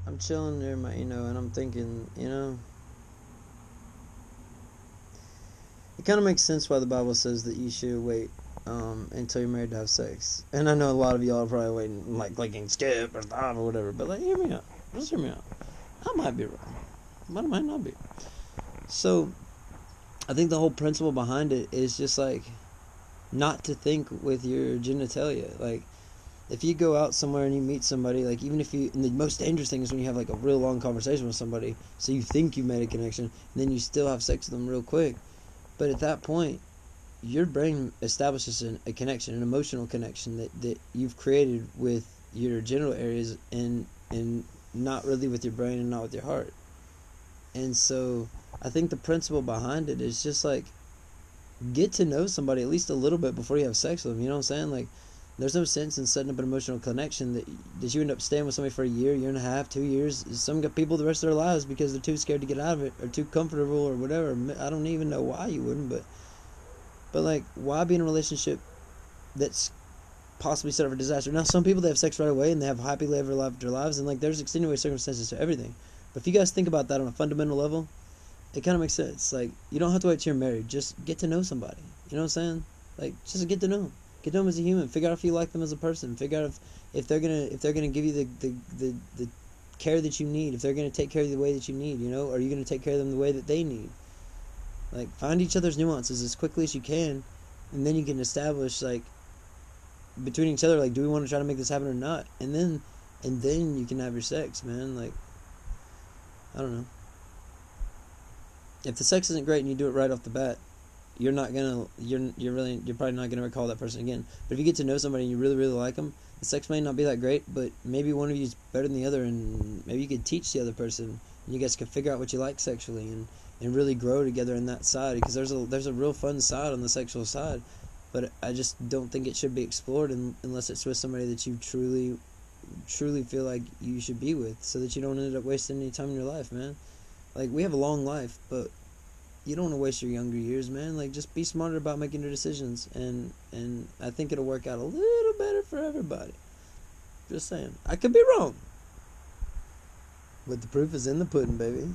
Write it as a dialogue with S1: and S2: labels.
S1: I'm chilling there, and I'm thinking, it kind of makes sense why the Bible says that you should wait until you're married to have sex. And I know a lot of y'all are probably waiting, like clicking skip or stop or whatever, but like, hear me out. Just hear me out. I might be wrong, but I might not be. So, I think the whole principle behind it is just like not to think with your genitalia. Like, if you go out somewhere and you meet somebody, like, even if you, and the most dangerous thing is when you have like a real long conversation with somebody, so you think you made a connection, and then you still have sex with them real quick. But at that point, your brain establishes a connection, an emotional connection that you've created with your genital areas, and not really with your brain and not with your heart. And so I think the principle behind it is just like, get to know somebody at least a little bit before you have sex with them. You know what I'm saying? Like, there's no sense in setting up an emotional connection that you end up staying with somebody for a year and a half, 2 years. Some got people the rest of their lives because they're too scared to get out of it or too comfortable or whatever. I don't even know why you wouldn't, but like, why be in a relationship that's possibly set up for disaster? Now, some people, they have sex right away and they have happily ever after lives, and like, there's extenuating circumstances to everything. But if you guys think about that on a fundamental level, it kind of makes sense. Like, you don't have to wait till you're married. Just get to know somebody. You know what I'm saying? Like, just get to know them. Get to know them as a human. Figure out if you like them as a person. Figure out if they're gonna give you the care that you need. If they're gonna take care of you the way that you need. Or are you gonna take care of them the way that they need? Like, find each other's nuances as quickly as you can, and then you can establish, like, between each other, like, do we want to try to make this happen or not? And then you can have your sex, man. Like, I don't know. If the sex isn't great and you do it right off the bat, you're probably not gonna recall that person again. But if you get to know somebody and you really, really like them, the sex may not be that great, but maybe one of you is better than the other, and maybe you could teach the other person, and you guys can figure out what you like sexually, and really grow together in that side. Because there's a real fun side on the sexual side, but I just don't think it should be explored unless it's with somebody that you truly feel like you should be with, so that you don't end up wasting any time in your life, man. Like, we have a long life, but you don't want to waste your younger years, man. Like, just be smarter about making your decisions, and I think it'll work out a little better for everybody. Just saying. I could be wrong, but the proof is in the pudding, baby.